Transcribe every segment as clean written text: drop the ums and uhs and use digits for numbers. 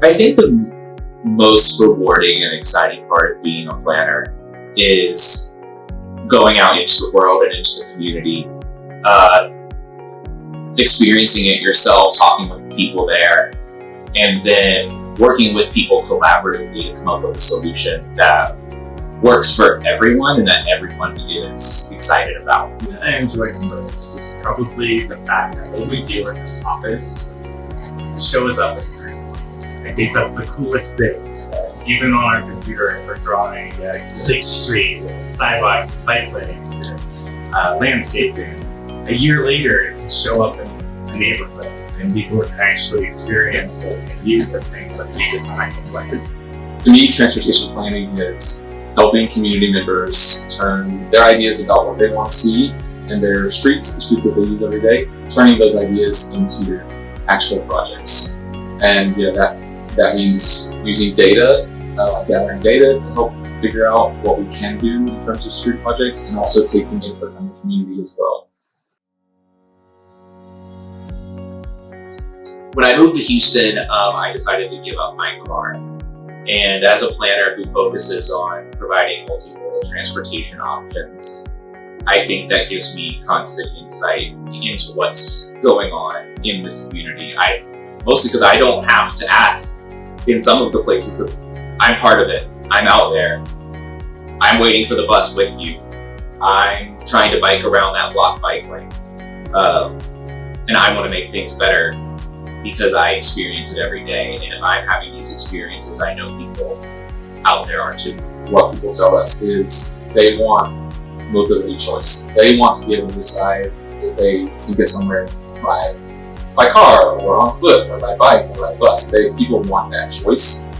I think the most rewarding and exciting part of being a planner is going out into the world and into the community, experiencing it yourself, talking with the people there, and then working with people collaboratively to come up with a solution that works for everyone and that everyone is excited about. What I enjoy the most is probably the fact that what we do in this office shows up in your I think that's the coolest thing, is that even on our computer, if we're drawing a complete street, sidewalks, bike lanes, landscaping, a year later it can show up in a neighborhood and people can actually experience it and use the things that we design and plan. To me, transportation planning is helping community members turn their ideas about what they want to see in their streets, the streets that they use every day, turning those ideas into actual projects. And that means using data, gathering data to help figure out what we can do in terms of street projects, and also taking input from the community as well. When I moved to Houston, I decided to give up my car. And as a planner who focuses on providing multimodal transportation options, I think that gives me constant insight into what's going on in the community. Mostly because I don't have to ask in some of the places, because I'm part of it. I'm out there. I'm waiting for the bus with you. I'm trying to bike around that block bike lane. And I want to make things better because I experience it every day. And if I'm having these experiences, I know people out there are too. What people tell us is they want mobility choice. They want to be able to decide if they can get somewhere by car or on foot or by bike or by bus. People want that choice,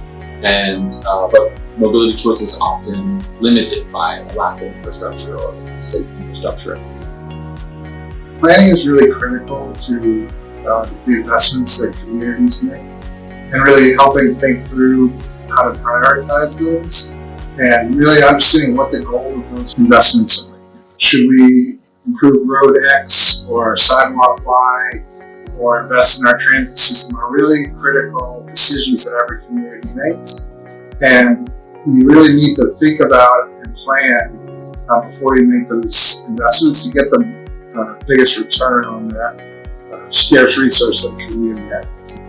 and but mobility choice is often limited by a lack of infrastructure or safe infrastructure. Planning is really critical to the investments that communities make, and really helping think through how to prioritize those and really understanding what the goal of those investments are. Should we improve road X or sidewalk Y or invest in our transit system are really critical decisions that every community makes. And you really need to think about and plan before you make those investments to get the biggest return on that scarce resource that the community has.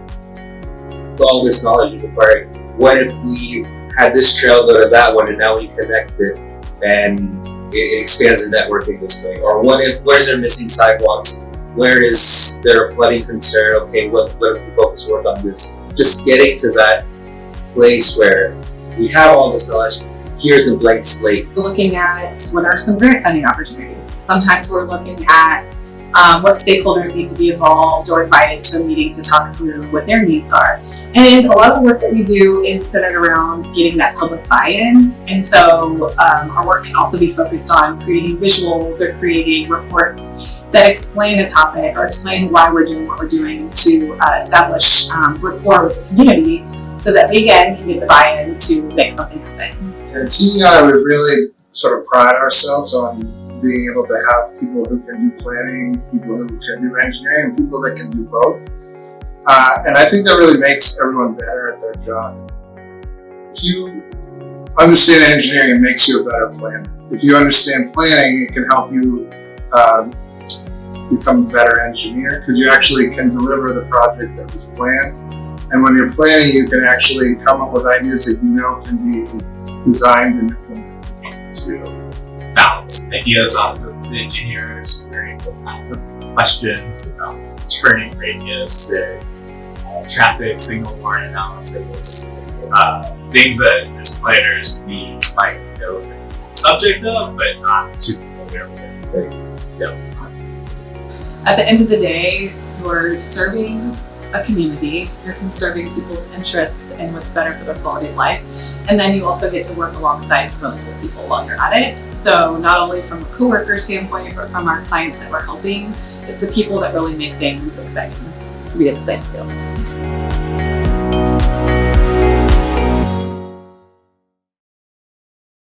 With all this knowledge you've acquired, what if we had this trail go to that one and now we connect it and it expands the networking this way? Or where's there missing sidewalks? Where is there a flooding concern? Okay, what if we focus work on this? Just getting to that place where we have all this knowledge, here's the blank slate. Looking at what are some grant funding opportunities. Sometimes we're looking at what stakeholders need to be involved or invited to a meeting to talk through what their needs are. And a lot of the work that we do is centered around getting that public buy-in. And so our work can also be focused on creating visuals or creating reports that explain a topic or explain why we're doing what we're doing to establish rapport with the community so that we again can get the buy-in to make something happen. At TEI, we really sort of pride ourselves on being able to have people who can do planning, people who can do engineering, and people that can do both. And I think that really makes everyone better at their job. If you understand engineering, it makes you a better planner. If you understand planning, it can help you become a better engineer because you actually can deliver the project that was planned. And when you're planning, you can actually come up with ideas that you know can be designed and implemented. To bounce ideas off of the engineers, we're able to ask them questions about turning radius and traffic signal warrant analysis, things that as planners we might know the subject of, but not too familiar with the details and concepts. At the end of the day, you're serving a community, you're conserving people's interests and what's better for their quality of life, and then you also get to work alongside some really cool people while you're at it. So not only from a coworker standpoint, but from our clients that we're helping, it's the people that really make things exciting to be at the playing field.